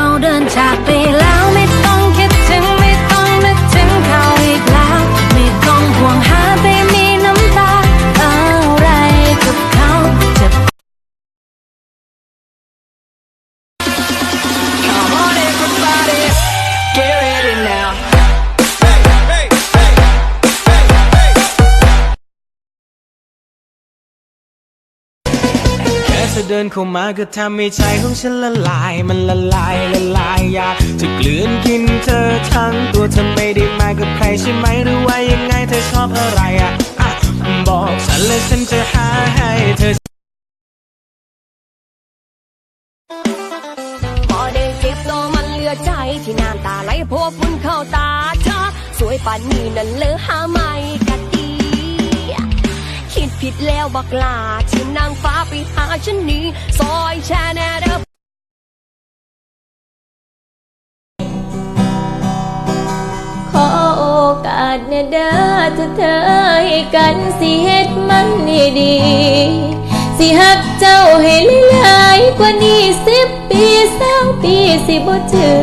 เราเดินจากไปแล้วไม่ต้องคิดถึงไม่ต้องนึกถึงเขาอีกแล้วไม่ต้องห่วงหาไปมีน้ำตาอะไรกับเขาจะ Come on everybody, get ready now. แค่เธอเดินเข้ามาก็ทำให้ใจของฉันละลายมันละลายอยากจะกลืนกินเธอทั้งตัวเธอไม่ได้มากับใครใช่ไหมหรือว่ายังไงเธอชอบอะไรบอกฉันเลยฉันจะหาให้เธอพอได้เจ็บตัวมันเหลือใจที่น้ำตาไหลเพราะฝุ่นเข้าตาเธอสวยป่านนี้นั่นเลยหาไม่กะดีคิดผิดแล้วบักลาที่นางฟ้าไปหาฉันนี้ซอยแช่แน่เด้อขอโอกาสเด้อเธอให้กันสิเฮ็ดมันนี่ดีสิฮักเจ้าให้หลายๆกว่านี้10 ปี20 ปีสิบ่ถือ